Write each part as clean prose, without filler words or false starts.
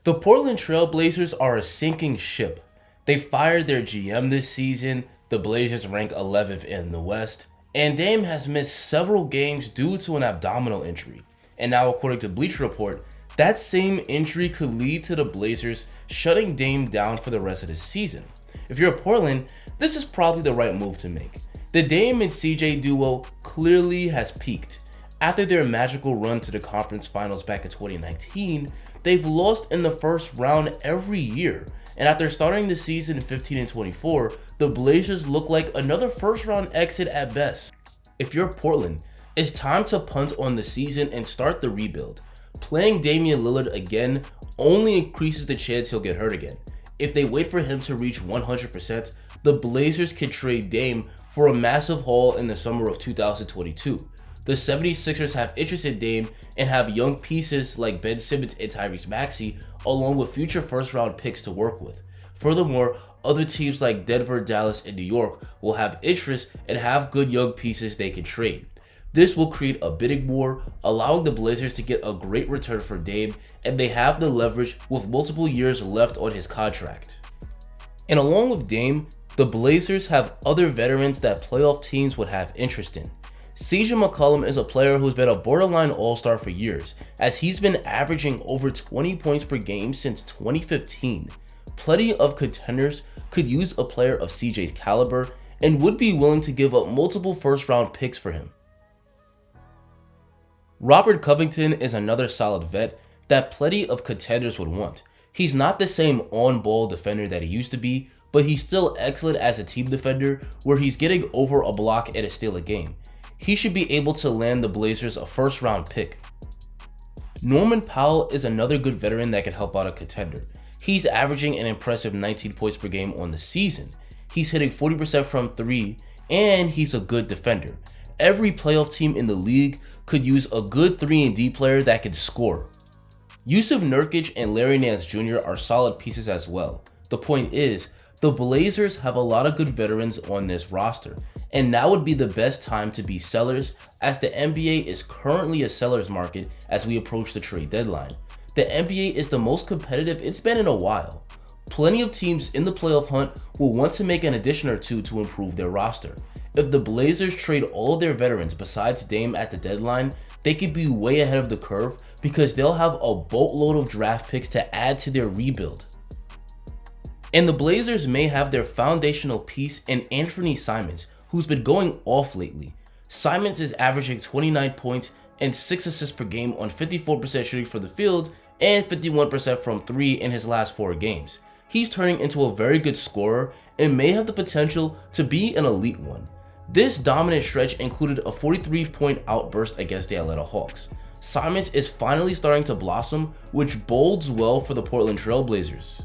The Portland Trailblazers are a sinking ship. They fired their GM this season, the Blazers rank 11th in the West, and Dame has missed several games due to an abdominal injury. And now according to Bleacher Report, that same injury could lead to the Blazers shutting Dame down for the rest of the season. If you're Portland, this is probably the right move to make. The Dame and CJ duo clearly has peaked. After their magical run to the conference finals back in 2019, they've lost in the first round every year, and after starting the season 15-24, the Blazers look like another first round exit at best. If you're Portland, it's time to punt on the season and start the rebuild. Playing Damian Lillard again only increases the chance he'll get hurt again. If they wait for him to reach 100%, the Blazers can trade Dame for a massive haul in the summer of 2022. The 76ers have interest in Dame and have young pieces like Ben Simmons and Tyrese Maxey, along with future first-round picks to work with. Furthermore, other teams like Denver, Dallas, and New York will have interest and have good young pieces they can trade. This will create a bidding war, allowing the Blazers to get a great return for Dame, and they have the leverage with multiple years left on his contract. And along with Dame, the Blazers have other veterans that playoff teams would have interest in. CJ McCollum is a player who's been a borderline all-star for years, as he's been averaging over 20 points per game since 2015. Plenty of contenders could use a player of CJ's caliber and would be willing to give up multiple first-round picks for him. Robert Covington is another solid vet that plenty of contenders would want. He's not the same on-ball defender that he used to be, but he's still excellent as a team defender where he's getting over a block and a steal a game. He should be able to land the Blazers a first-round pick. Norman Powell is another good veteran that can help out a contender. He's averaging an impressive 19 points per game on the season. He's hitting 40% from 3, and he's a good defender. Every playoff team in the league could use a good 3-and-D player that can score. Yusuf Nurkic and Larry Nance Jr. are solid pieces as well. The point is, the Blazers have a lot of good veterans on this roster, and now would be the best time to be sellers, as the NBA is currently a seller's market as we approach the trade deadline. The NBA is the most competitive it's been in a while. Plenty of teams in the playoff hunt will want to make an addition or two to improve their roster. If the Blazers trade all of their veterans besides Dame at the deadline, they could be way ahead of the curve because they'll have a boatload of draft picks to add to their rebuild. And the Blazers may have their foundational piece in Anthony Simons, who's been going off lately. Simons is averaging 29 points and 6 assists per game on 54% shooting from the field and 51% from 3 in his last 4 games. He's turning into a very good scorer and may have the potential to be an elite one. This dominant stretch included a 43-point outburst against the Atlanta Hawks. Simons is finally starting to blossom, which bodes well for the Portland Trailblazers.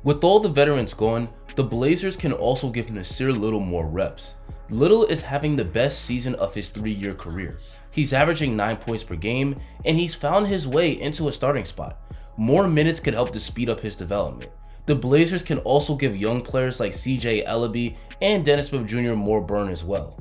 With all the veterans gone, the Blazers can also give Nasir Little more reps. Little is having the best season of his 3-year career. He's averaging 9 points per game, and he's found his way into a starting spot. More minutes could help to speed up his development. The Blazers can also give young players like CJ Ellaby and Dennis Smith Jr. more burn as well.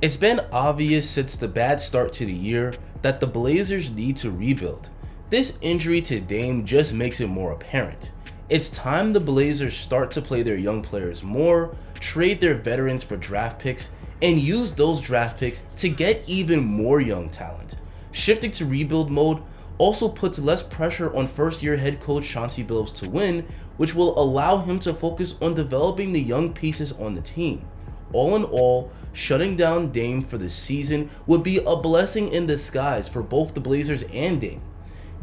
It's been obvious since the bad start to the year that the Blazers need to rebuild. This injury to Dame just makes it more apparent. It's time the Blazers start to play their young players more, trade their veterans for draft picks, and use those draft picks to get even more young talent. Shifting to rebuild mode also puts less pressure on first-year head coach Chauncey Billups to win, which will allow him to focus on developing the young pieces on the team. All in all, shutting down Dame for the season would be a blessing in disguise for both the Blazers and Dame.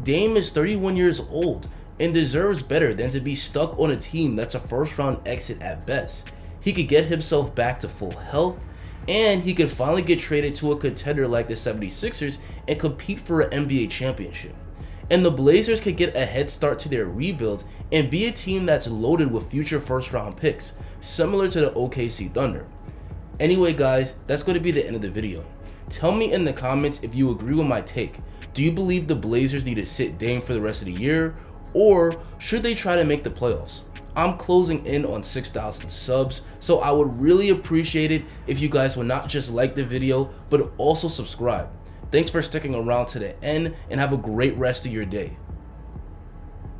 Dame is 31 years old and deserves better than to be stuck on a team that's a first-round exit at best. He could get himself back to full health, and he could finally get traded to a contender like the 76ers and compete for an NBA championship. And the Blazers could get a head start to their rebuild and be a team that's loaded with future first-round picks, similar to the OKC Thunder. Anyway guys, that's going to be the end of the video. Tell me in the comments if you agree with my take. Do you believe the Blazers need to sit Dame for the rest of the year, or should they try to make the playoffs? I'm closing in on 6,000 subs, so I would really appreciate it if you guys would not just like the video, but also subscribe. Thanks for sticking around to the end, and have a great rest of your day.